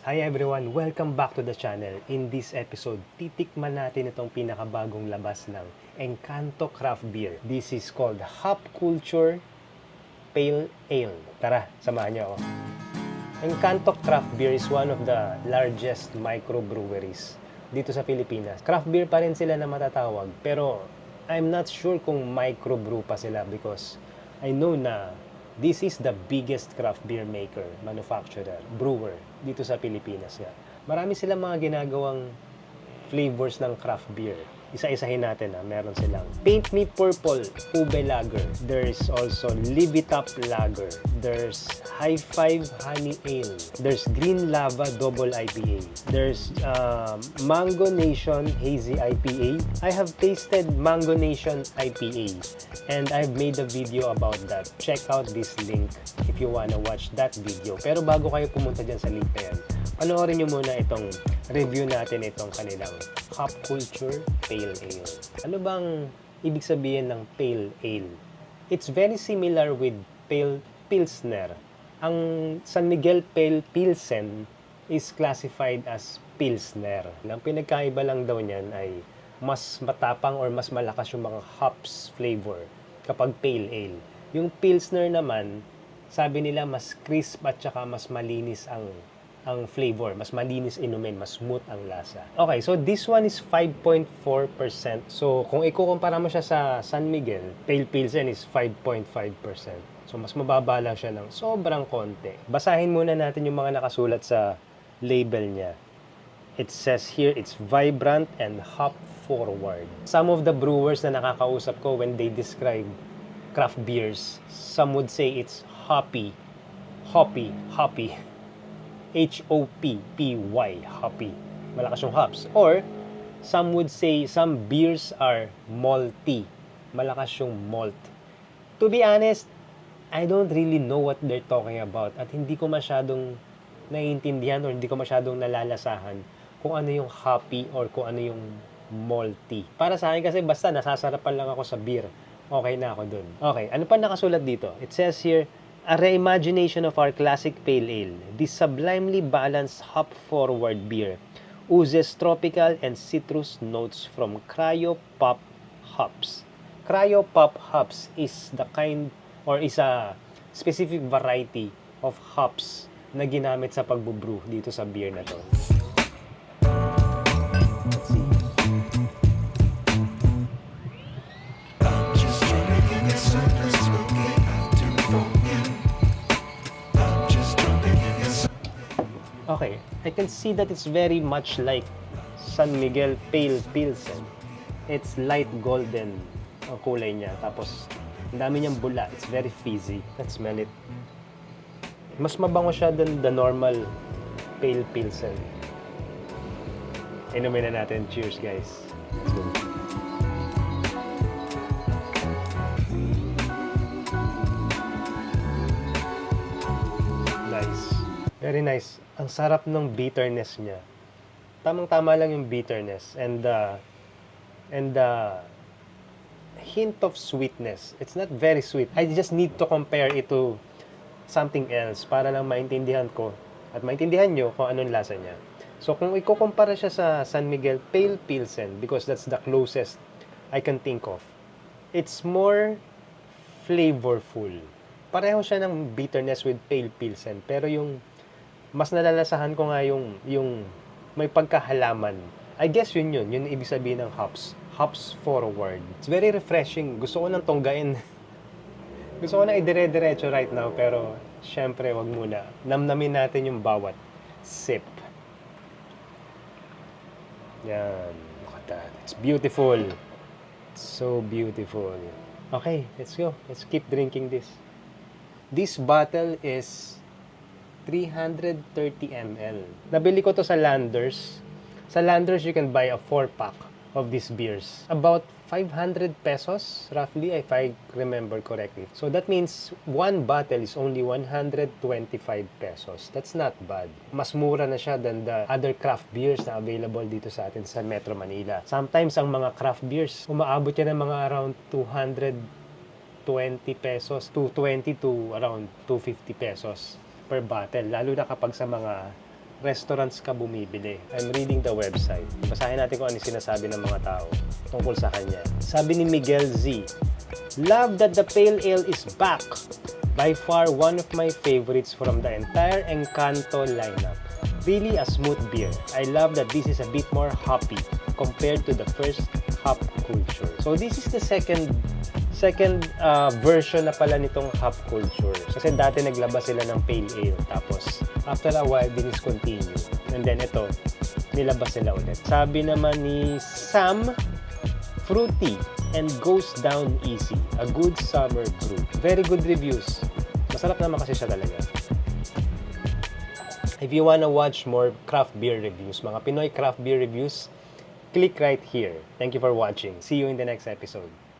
Hi everyone! Welcome back to the channel. In this episode, titikman natin itong pinakabagong labas ng Encanto Craft Beer. This is called Hop Culture Pale Ale. Tara, samahan niyo ako. Encanto Craft Beer is one of the largest microbreweries dito sa Pilipinas. Craft beer pa rin sila na matatawag, pero I'm not sure kung microbrew pa sila because I know na this is the biggest craft beer maker, manufacturer, brewer dito sa Pilipinas nga. Marami silang mga ginagawang flavors ng craft beer. Isa-isahin natin meron silang Paint Me Purple Ube Lager. There's also Live It Up Lager. There's High Five Honey Ale. There's Green Lava Double IPA. There's Mango Nation Hazy IPA. I have tasted Mango Nation IPA and I've made a video about that. Check out this link if you wanna watch that video. Pero bago kayo pumunta dyan sa link na yan, panoorin nyo muna itong review natin itong kanilang Hop Culture Pale Ale. Ano bang ibig sabihin ng Pale Ale? It's very similar with Pale Pilsner. Ang San Miguel Pale Pilsen is classified as Pilsner. Ang pinagkaiba lang daw niyan ay mas matapang or mas malakas yung mga hops flavor kapag Pale Ale. Yung Pilsner naman, sabi nila mas crisp at saka mas malinis ang flavor, mas malinis inumin, mas smooth ang lasa. Okay, so this one is 5.4%. So kung ikukumpara mo siya sa San Miguel, Pale Pilsen is 5.5%. So mas mababa lang siya ng sobrang konti. Basahin muna natin yung mga nakasulat sa label niya. It says here, it's vibrant and hop forward. Some of the brewers na nakakausap ko when they describe craft beers, some would say it's hoppy. Hoppy. H-O-P-P-Y, hoppy. Malakas yung hops. Or, some would say some beers are malty. Malakas yung malt. To be honest, I don't really know what they're talking about at hindi ko masyadong naiintindihan or hindi ko masyadong nalalasahan kung ano yung hoppy or kung ano yung malty. Para sa akin kasi basta nasasarapan lang ako sa beer. Okay na ako dun. Okay, ano pa nakasulat dito? It says here, a reimagination of our classic pale ale. This sublimely balanced hop-forward beer oozes tropical and citrus notes from Cryo Pop hops. Cryo Pop hops is the kind or is a specific variety of hops na ginamit sa pagbubrew dito sa beer na to. Let's see. Okay, I can see that it's very much like San Miguel Pale Pilsen. It's light golden ang kulay niya. Tapos, ang dami niyang bula. It's very fizzy. Let's smell it. Mas mabango siya than the normal Pale Pilsen. Inumin na natin. Cheers, guys. Let's go. Nice. Very nice. Ang sarap ng bitterness niya. Tamang-tama lang yung bitterness and the hint of sweetness. It's not very sweet. I just need to compare it to something else para lang maintindihan ko at maintindihan nyo kung anong lasa niya. So kung ikukumpara siya sa San Miguel Pale Pilsen, because that's the closest I can think of, it's more flavorful. Pareho siya ng bitterness with Pale Pilsen, pero yung mas nalalasahan ko nga yung may pagkahalaman. I guess yun ibig sabihin ng hops forward. It's very refreshing. Gusto ko nang tonggain. Gusto ko na idire-diretso right now, pero syempre wag muna. Namnamin natin yung bawat sip. Yan. Look at that. It's beautiful. It's so beautiful. Okay, let's go. Let's keep drinking this. This bottle is 330 ml. Nabili ko to sa Landers. Sa Landers, you can buy a 4-pack of these beers. About 500 pesos, roughly, if I remember correctly. So that means one bottle is only 125 pesos. That's not bad. Mas mura na siya than the other craft beers na available dito sa atin sa Metro Manila. Sometimes, ang mga craft beers, umaabot yan ng mga around 220 pesos, 220 to around 250 pesos per bottle. Lalo na kapag sa mga restaurants ka bumibili. I'm reading the website. Basahin natin kung ano yung sinasabi ng mga tao tungkol sa kanya. Sabi ni Miguel Z, "Love that the Pale Ale is back. By far one of my favorites from the entire Encanto lineup. Really a smooth beer. I love that this is a bit more hoppy compared to the first Hop Culture." So this is the second version na pala nitong Hop Culture. Kasi dati naglabas sila ng Pale Ale. Tapos, after a while, diniscontinue. And then ito, nilabas sila ulit. Sabi naman ni Sam, "Fruity and goes down easy. A good summer brew." Very good reviews. Masarap naman kasi siya talaga. If you wanna watch more craft beer reviews, mga Pinoy craft beer reviews, click right here. Thank you for watching. See you in the next episode.